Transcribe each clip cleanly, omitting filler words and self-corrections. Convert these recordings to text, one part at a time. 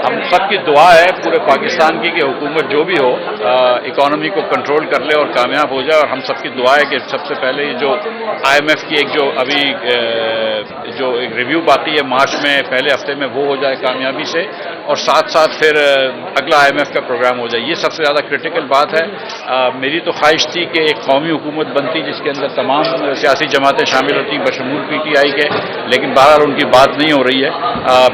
ہم سب کی دعا ہے پورے پاکستان کی کہ حکومت جو بھی ہو اکانومی کو کنٹرول کر لے اور کامیاب ہو جائے، اور ہم سب کی دعا ہے کہ سب سے پہلے یہ جو IMF کی ایک جو ابھی جو ایک ریویو باقی ہے مارچ میں پہلے ہفتے میں، وہ ہو جائے کامیابی سے، اور ساتھ ساتھ پھر اگلا IMF کا پروگرام ہو جائے۔ یہ سب سے زیادہ کرٹیکل بات ہے۔ میری تو خواہش تھی کہ ایک قومی حکومت بنتی جس کے اندر تمام سیاسی جماعتیں شامل ہوتی بشمول PTI کے، لیکن بہرحال ان کی بات نہیں ہو رہی ہے۔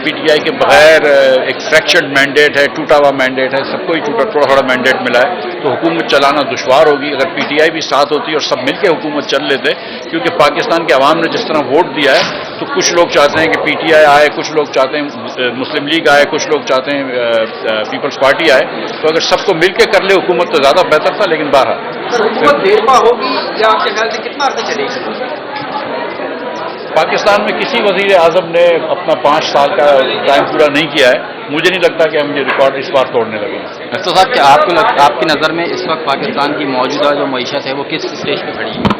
PTI کے بغیر ایک فریکچرڈ مینڈیٹ ہے، ٹوٹا ہوا مینڈیٹ ہے، سب کو ہی تھوڑا تھوڑا مینڈیٹ ملا ہے، تو حکومت چلانا دشوار ہوگی۔ اگر PTI بھی ساتھ ہوتی اور سب مل کے حکومت چل لیتے، کیونکہ پاکستان کے عوام نے جس طرح ووٹ دیا ہے تو کچھ لوگ چاہتے ہیں کہ PTI آئے، کچھ لوگ چاہتے ہیں مسلم لیگ آئے، کچھ لوگ چاہتے ہیں پیپلز پارٹی آئے، تو اگر سب کو مل کے کر لے حکومت تو زیادہ بہتر تھا، لیکن بہرحال حکومت دیر پا ہوگی یا آپ کے خیال سے کتنا عرصہ چلے گی؟ پاکستان میں کسی وزیر اعظم نے اپنا 5 سال کا ٹائم پورا نہیں کیا ہے، مجھے نہیں لگتا کہ ہم یہ ریکارڈ اس بار توڑنے لگے ہیں۔ ڈاکٹر صاحب کیا آپ کی نظر میں اس وقت پاکستان کی موجودہ جو معیشت ہے وہ کس اسٹیج پہ کھڑی ہے؟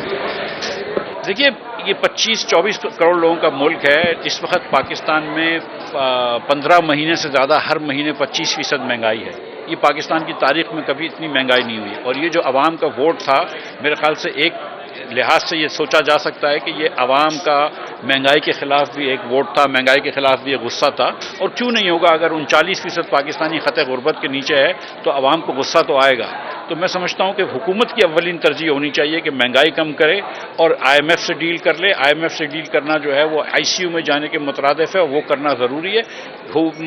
دیکھیے، یہ 25-24 کروڑ لوگوں کا ملک ہے۔ اس وقت پاکستان میں 15 مہینے سے زیادہ ہر مہینے 25% مہنگائی ہے۔ یہ پاکستان کی تاریخ میں کبھی اتنی مہنگائی نہیں ہوئی، اور یہ جو عوام کا ووٹ تھا، میرے خیال سے ایک لحاظ سے یہ سوچا جا سکتا ہے کہ یہ عوام کا مہنگائی کے خلاف بھی ایک ووٹ تھا، مہنگائی کے خلاف بھی ایک غصہ تھا، اور کیوں نہیں ہوگا؟ اگر 39% پاکستانی خطے غربت کے نیچے ہے تو عوام کو غصہ تو آئے گا۔ تو میں سمجھتا ہوں کہ حکومت کی اولین ترجیح ہونی چاہیے کہ مہنگائی کم کرے اور IMF سے ڈیل کر لے۔ IMF سے ڈیل کرنا جو ہے وہ ICU میں جانے کے مترادف ہے، وہ کرنا ضروری ہے۔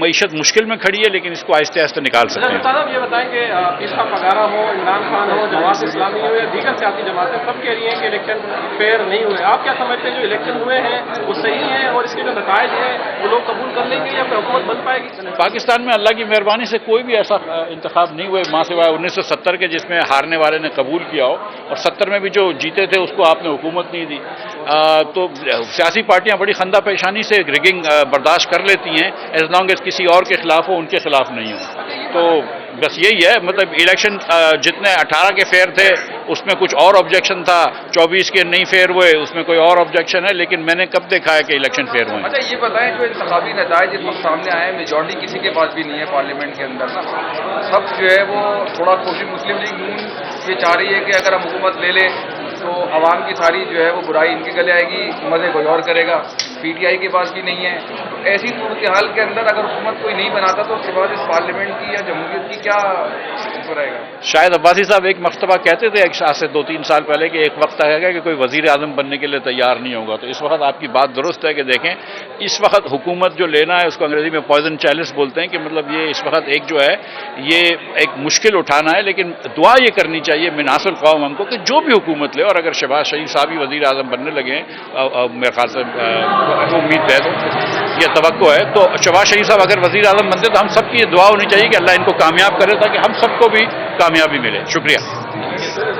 معیشت مشکل میں کھڑی ہے، لیکن اس کو آہستہ آہستہ نکال سکتے ہیں۔ صاحب یہ بتائیں کہ پیشوا پگارا ہو، عمران خان ہو، جماعت اسلامی ہو یا دیگر سیاسی جماعتیں سب کہہ رہی ہیں کہ الیکشن فیئر نہیں ہوئے۔ آپ کیا سمجھتے ہیں جو الیکشن ہوئے ہیں وہ صحیح ہیں اور اس کے جو نتائج ہیں وہ لوگ قبول کر لیں گے یا پھر حکومت بن پائے گی؟ پاکستان میں اللہ کی مہربانی سے کوئی بھی ایسا انتخاب نہیں ہوئے ماں سوائے 1970 کے جس میں ہارنے والے نے قبول کیا ہو، اور 70 میں بھی جو جیتے تھے اس کو آپ نے حکومت نہیں دی۔ تو سیاسی پارٹیاں بڑی خندہ پیشانی سے ریگنگ برداشت کر لیتی ہیں، ایز لانگ ایز کسی اور کے خلاف ہو، ان کے خلاف نہیں ہو۔ تو بس یہی ہے، مطلب الیکشن جتنے 18 کے فیئر تھے اس میں کچھ اور آبجیکشن تھا، 24 کے نہیں فیئر ہوئے اس میں کوئی اور آبجیکشن ہے، لیکن میں نے کب دیکھا ہے کہ الیکشن فیئر ہوئے؟ اچھا یہ بتائیں جو انتخابی نتائج اس وقت سامنے آئے ہیں، میجورٹی کسی کے پاس بھی نہیں ہے پارلیمنٹ کے اندر نا، سب جو ہے وہ تھوڑا کوشش مسلم لیگ نون یہ چاہ رہی ہے کہ اگر ہم حکومت لے لیں تو عوام کی ساری جو ہے وہ برائی ان کے گلے آئے گی، مزے کوئی اور کرے گا۔ PTI کے پاس بھی نہیں ہے۔ تو ایسی صورتحال کے اندر اگر حکومت کوئی نہیں بناتا تو اس کے بعد اس پارلیمنٹ کی یا جمہوریت کی کیا رہے گا؟ شاید عباسی صاحب ایک مرتبہ کہتے تھے آج سے 2-3 سال پہلے کہ ایک وقت آئے گا کہ کوئی وزیر اعظم بننے کے لیے تیار نہیں ہوگا۔ تو اس وقت آپ کی بات درست ہے کہ دیکھیں اس وقت حکومت جو لینا ہے اس کو انگریزی میں پوائزن چیلس بولتے ہیں، کہ مطلب یہ اس وقت ایک جو ہے یہ ایک مشکل اٹھانا ہے، لیکن دعا یہ کرنی چاہیے مناصر القوم ہم کو کہ جو بھی حکومت لے، اور اگر شہباز شریف صاحب ہی وزیر اعظم بننے لگے میرے خیال سے امید ہے، تو یہ توقع ہے، تو شہباز شریف صاحب اگر وزیر اعظم بنتے تو ہم سب کی یہ دعا ہونی چاہیے کہ اللہ ان کو کامیاب کرے تاکہ ہم سب کو بھی کامیابی ملے۔ شکریہ۔